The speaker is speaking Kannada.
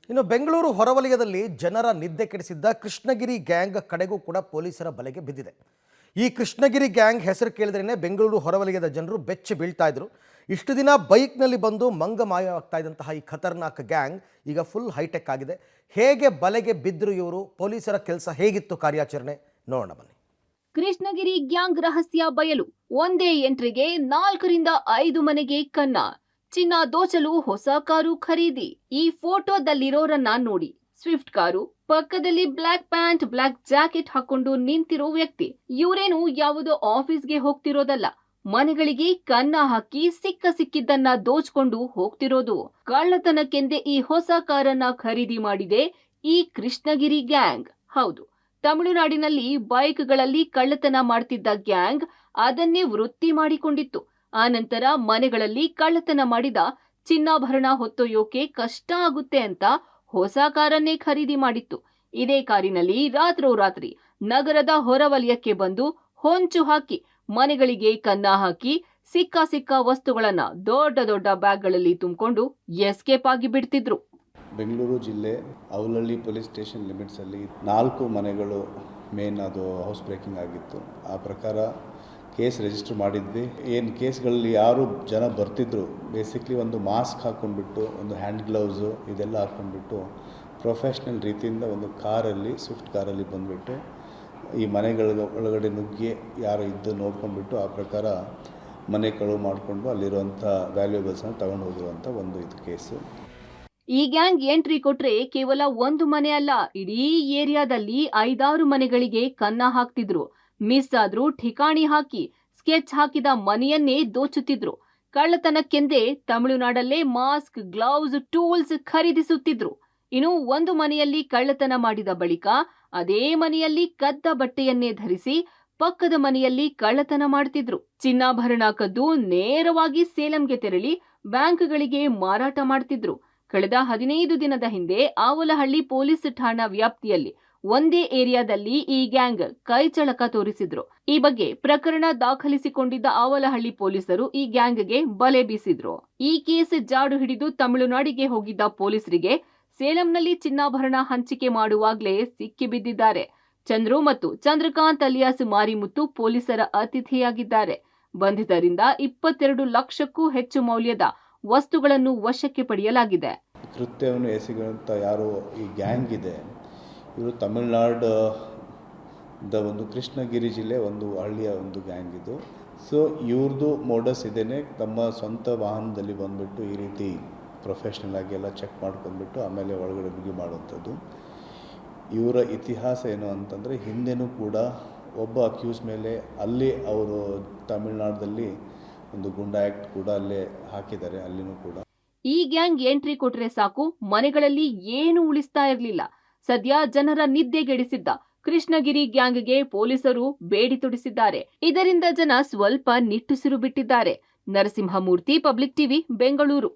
ಇನ್ನು ಬೆಂಗಳೂರು ಹೊರವಲಯದಲ್ಲಿ ಜನರ ನಿದ್ದೆ ಕೆಡಿಸಿದ್ದ ಕೃಷ್ಣಗಿರಿ ಗ್ಯಾಂಗ್ ಕಡೆಗೂ ಕೂಡ ಪೊಲೀಸರ ಬಲೆಗೆ ಬಿದ್ದಿದೆ. ಈ ಕೃಷ್ಣಗಿರಿ ಗ್ಯಾಂಗ್ ಹೆಸರು ಕೇಳಿದ್ರೇ ಬೆಂಗಳೂರು ಹೊರವಲಯದ ಜನರು ಬೆಚ್ಚಿ ಬೀಳ್ತಾ ಇದ್ರು. ಇಷ್ಟು ದಿನ ಬೈಕ್ನಲ್ಲಿ ಬಂದು ಮಂಗ ಮಾಯವಾಗ್ತಾ ಇದ್ದಂತಹ ಈ ಖತರ್ನಾಕ್ ಗ್ಯಾಂಗ್ ಈಗ ಫುಲ್ ಹೈಟೆಕ್ ಆಗಿದೆ. ಹೇಗೆ ಬಲೆಗೆ ಬಿದ್ದರು ಇವರು, ಪೊಲೀಸರ ಕೆಲಸ ಹೇಗಿತ್ತು ಕಾರ್ಯಾಚರಣೆ ನೋಡೋಣ ಬನ್ನಿ. ಕೃಷ್ಣಗಿರಿ ಗ್ಯಾಂಗ್ ರಹಸ್ಯ ಬಯಲು. ಒಂದೇ ಎಂಟ್ರಿಗೆ 4ರಿಂದ 5 ಮನೆಗೆ ಕನ್ನ. ಚಿನ್ನ ದೋಚಲು ಹೊಸ ಕಾರು ಖರೀದಿ. ಈ ಫೋಟೋದಲ್ಲಿರೋರನ್ನ ನೋಡಿ, ಸ್ವಿಫ್ಟ್ ಕಾರು, ಪಕ್ಕದಲ್ಲಿ ಬ್ಲಾಕ್ ಪ್ಯಾಂಟ್ ಬ್ಲಾಕ್ ಜಾಕೆಟ್ ಹಾಕೊಂಡು ನಿಂತಿರೋ ವ್ಯಕ್ತಿ. ಇವರೇನು ಯಾವುದೋ ಆಫೀಸ್ಗೆ ಹೋಗ್ತಿರೋದಲ್ಲ, ಮನೆಗಳಿಗೆ ಕನ್ನ ಹಾಕಿ ಸಿಕ್ಕಿದ್ದನ್ನ ದೋಚ್ಕೊಂಡು ಹೋಗ್ತಿರೋದು. ಕಳ್ಳತನಕ್ಕೆಂದೇ ಈ ಹೊಸ ಕಾರನ್ನ ಖರೀದಿ ಮಾಡಿದೆ ಈ ಕೃಷ್ಣಗಿರಿ ಗ್ಯಾಂಗ್. ಹೌದು, ತಮಿಳುನಾಡಿನಲ್ಲಿ ಬೈಕ್ಗಳಲ್ಲಿ ಕಳ್ಳತನ ಮಾಡ್ತಿದ್ದ ಗ್ಯಾಂಗ್ ಅದನ್ನೇ ವೃತ್ತಿ ಮಾಡಿಕೊಂಡಿತ್ತು. ಆನಂತರ ಮನೆಗಳಲ್ಲಿ ಕಳ್ಳತನ ಮಾಡಿದ ಚಿನ್ನಾಭರಣ ಹೊತ್ತೊಯ್ಯೋಕೆ ಕಷ್ಟ ಆಗುತ್ತೆ ಅಂತ ಹೊಸ ಕಾರನ್ನೇ ಖರೀದಿ ಮಾಡಿತ್ತು. ಇದೇ ಕಾರಿನಲ್ಲಿ ರಾತ್ರೋರಾತ್ರಿ ನಗರದ ಹೊರವಲಯಕ್ಕೆ ಬಂದು ಹೊಂಚು ಹಾಕಿ ಮನೆಗಳಿಗೆ ಕನ್ನ ಹಾಕಿ ಸಿಕ್ಕ ವಸ್ತುಗಳನ್ನ ದೊಡ್ಡ ದೊಡ್ಡ ಬ್ಯಾಗ್ಗಳಲ್ಲಿ ತುಂಬಿಕೊಂಡು ಎಸ್ಕೇಪ್ ಆಗಿ ಬಿಡ್ತಿದ್ರು. ಬೆಂಗಳೂರು ಜಿಲ್ಲೆ ಅವಲಹಳ್ಳಿ ಪೊಲೀಸ್ ಸ್ಟೇಷನ್ ಲಿಮಿಟ್ಸಲ್ಲಿ 4 ಮನೆಗಳು ಮೇನ್ ಅದು ಹೌಸ್ ಬ್ರೇಕಿಂಗ್ ಆಗಿತ್ತು. ಆ ಪ್ರಕಾರ ಕೇಸ್ ರಿಜಿಸ್ಟರ್ ಮಾಡಿದ್ವಿ. ಏನು ಕೇಸ್ಗಳಲ್ಲಿ ಯಾರು ಜನ ಬರ್ತಿದ್ರು, ಬೇಸಿಕ್ಲಿ ಒಂದು ಮಾಸ್ಕ್ ಹಾಕ್ಕೊಂಡ್ಬಿಟ್ಟು, ಒಂದು ಹ್ಯಾಂಡ್ ಗ್ಲೌಸು ಇದೆಲ್ಲ ಹಾಕ್ಕೊಂಡ್ಬಿಟ್ಟು ಪ್ರೊಫೆಷ್ನಲ್ ರೀತಿಯಿಂದ ಒಂದು ಕಾರಲ್ಲಿ, ಸ್ವಿಫ್ಟ್ ಕಾರಲ್ಲಿ ಬಂದುಬಿಟ್ಟು ಈ ಮನೆಗಳ ಒಳಗಡೆ ನುಗ್ಗಿ ಯಾರು ಇದ್ದು ನೋಡ್ಕೊಂಡ್ಬಿಟ್ಟು ಆ ಪ್ರಕಾರ ಮನೆ ಕಳುವು ಮಾಡಿಕೊಂಡು ಅಲ್ಲಿರುವಂಥ ವ್ಯಾಲ್ಯೂಬಲ್ಸನ್ನು ತಗೊಂಡು ಹೋಗಿರುವಂಥ ಒಂದು ಇದು ಕೇಸು. ಈ ಗ್ಯಾಂಗ್ ಎಂಟ್ರಿ ಕೊಟ್ರೆ ಕೇವಲ ಒಂದು ಮನೆ ಅಲ್ಲ, ಇಡೀ ಏರಿಯಾದಲ್ಲಿ 5-6 ಮನೆಗಳಿಗೆ ಕನ್ನ ಹಾಕ್ತಿದ್ರು. ಮಿಸ್ ಆದ್ರೂ ಠಿಕಾಣಿ ಹಾಕಿ ಸ್ಕೆಚ್ ಹಾಕಿದ ಮನೆಯನ್ನೇ ದೋಚುತ್ತಿದ್ರು. ಕಳ್ಳತನಕ್ಕೆಂದೇ ತಮಿಳುನಾಡಲ್ಲೇ ಮಾಸ್ಕ್, ಗ್ಲೌಸ್, ಟೂಲ್ಸ್ ಖರೀದಿಸುತ್ತಿದ್ರು. ಇನ್ನು ಒಂದು ಮನೆಯಲ್ಲಿ ಕಳ್ಳತನ ಮಾಡಿದ ಬಳಿಕ ಅದೇ ಮನೆಯಲ್ಲಿ ಕದ್ದ ಬಟ್ಟೆಯನ್ನೇ ಧರಿಸಿ ಪಕ್ಕದ ಮನೆಯಲ್ಲಿ ಕಳ್ಳತನ ಮಾಡ್ತಿದ್ರು. ಚಿನ್ನಾಭರಣ ಕದ್ದು ನೇರವಾಗಿ ಸೇಲಂಗೆ ತೆರಳಿ ಬ್ಯಾಂಕ್ಗಳಿಗೆ ಮಾರಾಟ ಮಾಡ್ತಿದ್ರು. ಕಳೆದ 15 ದಿನದ ಹಿಂದೆ ಆವಲಹಳ್ಳಿ ಪೊಲೀಸ್ ಠಾಣಾ ವ್ಯಾಪ್ತಿಯಲ್ಲಿ ಒಂದೇ ಏರಿಯಾದಲ್ಲಿ ಈ ಗ್ಯಾಂಗ್ ಕೈಚಳಕ ತೋರಿಸಿದ್ರು. ಈ ಬಗ್ಗೆ ಪ್ರಕರಣ ದಾಖಲಿಸಿಕೊಂಡಿದ್ದ ಆವಲಹಳ್ಳಿ ಪೊಲೀಸರು ಈ ಗ್ಯಾಂಗ್ಗೆ ಬಲೆ ಬೀಸಿದ್ರು. ಈ ಕೇಸ್ ಜಾಡು ಹಿಡಿದು ತಮಿಳುನಾಡಿಗೆ ಹೋಗಿದ್ದ ಪೊಲೀಸರಿಗೆ ಸೇಲಂನಲ್ಲಿ ಚಿನ್ನಾಭರಣ ಹಂಚಿಕೆ ಮಾಡುವಾಗಲೇ ಸಿಕ್ಕಿ ಬಿದ್ದಿದ್ದಾರೆ. ಚಂದ್ರು ಮತ್ತು ಚಂದ್ರಕಾಂತ್ ಅಲಿಯಾಸ್ ಮಾರಿಮುತ್ತು ಪೊಲೀಸರ ಅತಿಥಿಯಾಗಿದ್ದಾರೆ. ಬಂಧಿತರಿಂದ 22 ಲಕ್ಷಕ್ಕೂ ಹೆಚ್ಚು ಮೌಲ್ಯದ ವಸ್ತುಗಳನ್ನು ವಶಕ್ಕೆ ಪಡೆಯಲಾಗಿದೆ. ಕೃತ್ಯವನ್ನು ಎಸಗಿರುವಂಥ ಯಾರು ಈ ಗ್ಯಾಂಗ್ ಇದೆ, ಇವರು ತಮಿಳುನಾಡು ಒಂದು ಕೃಷ್ಣಗಿರಿ ಜಿಲ್ಲೆ ಒಂದು ಹಳ್ಳಿಯ ಒಂದು ಗ್ಯಾಂಗ್ ಇದು. ಸೊ ಇವ್ರದ್ದು ಮೋಡಸ್ ಇದೇನೆ, ತಮ್ಮ ಸ್ವಂತ ವಾಹನದಲ್ಲಿ ಬಂದುಬಿಟ್ಟು ಈ ರೀತಿ ಪ್ರೊಫೆಷ್ನಲ್ ಆಗಿ ಎಲ್ಲ ಚೆಕ್ ಮಾಡ್ಕೊಂಡ್ಬಿಟ್ಟು ಆಮೇಲೆ ಒಳಗಡೆ ನುಗ್ಗಿ ಮಾಡುವಂಥದ್ದು. ಇವರ ಇತಿಹಾಸ ಏನು ಅಂತಂದರೆ, ಹಿಂದೆನೂ ಕೂಡ ಒಬ್ಬ ಅಕ್ಯೂಸ್ ಮೇಲೆ ಅಲ್ಲಿ ಅವರು ತಮಿಳುನಾಡಲ್ಲಿ ಒಂದು ಗುಂಡಾ ಆ್ಯಕ್ಟ್ ಕೂಡ ಅಲ್ಲೇ ಹಾಕಿದ್ದಾರೆ, ಅಲ್ಲಿನೂ ಕೂಡ. ಈ ಗ್ಯಾಂಗ್ ಎಂಟ್ರಿ ಕೊಟ್ರೆ ಸಾಕು, ಮನೆಗಳಲ್ಲಿ ಏನು ಉಳಿಸ್ತಾ ಇರಲಿಲ್ಲ. ಸದ್ಯ ಜನರ ನಿದ್ದೆಗೆಡಿಸಿದ್ದ ಕೃಷ್ಣಗಿರಿ ಗ್ಯಾಂಗ್ಗೆ ಪೊಲೀಸರು ಬೇಡಿ ತೊಡಿಸಿದ್ದಾರೆ. ಇದರಿಂದ ಜನ ಸ್ವಲ್ಪ ನಿಟ್ಟುಸಿರು ಬಿಟ್ಟಿದ್ದಾರೆ. Narasimhamurthy, public TV, Bengaluru.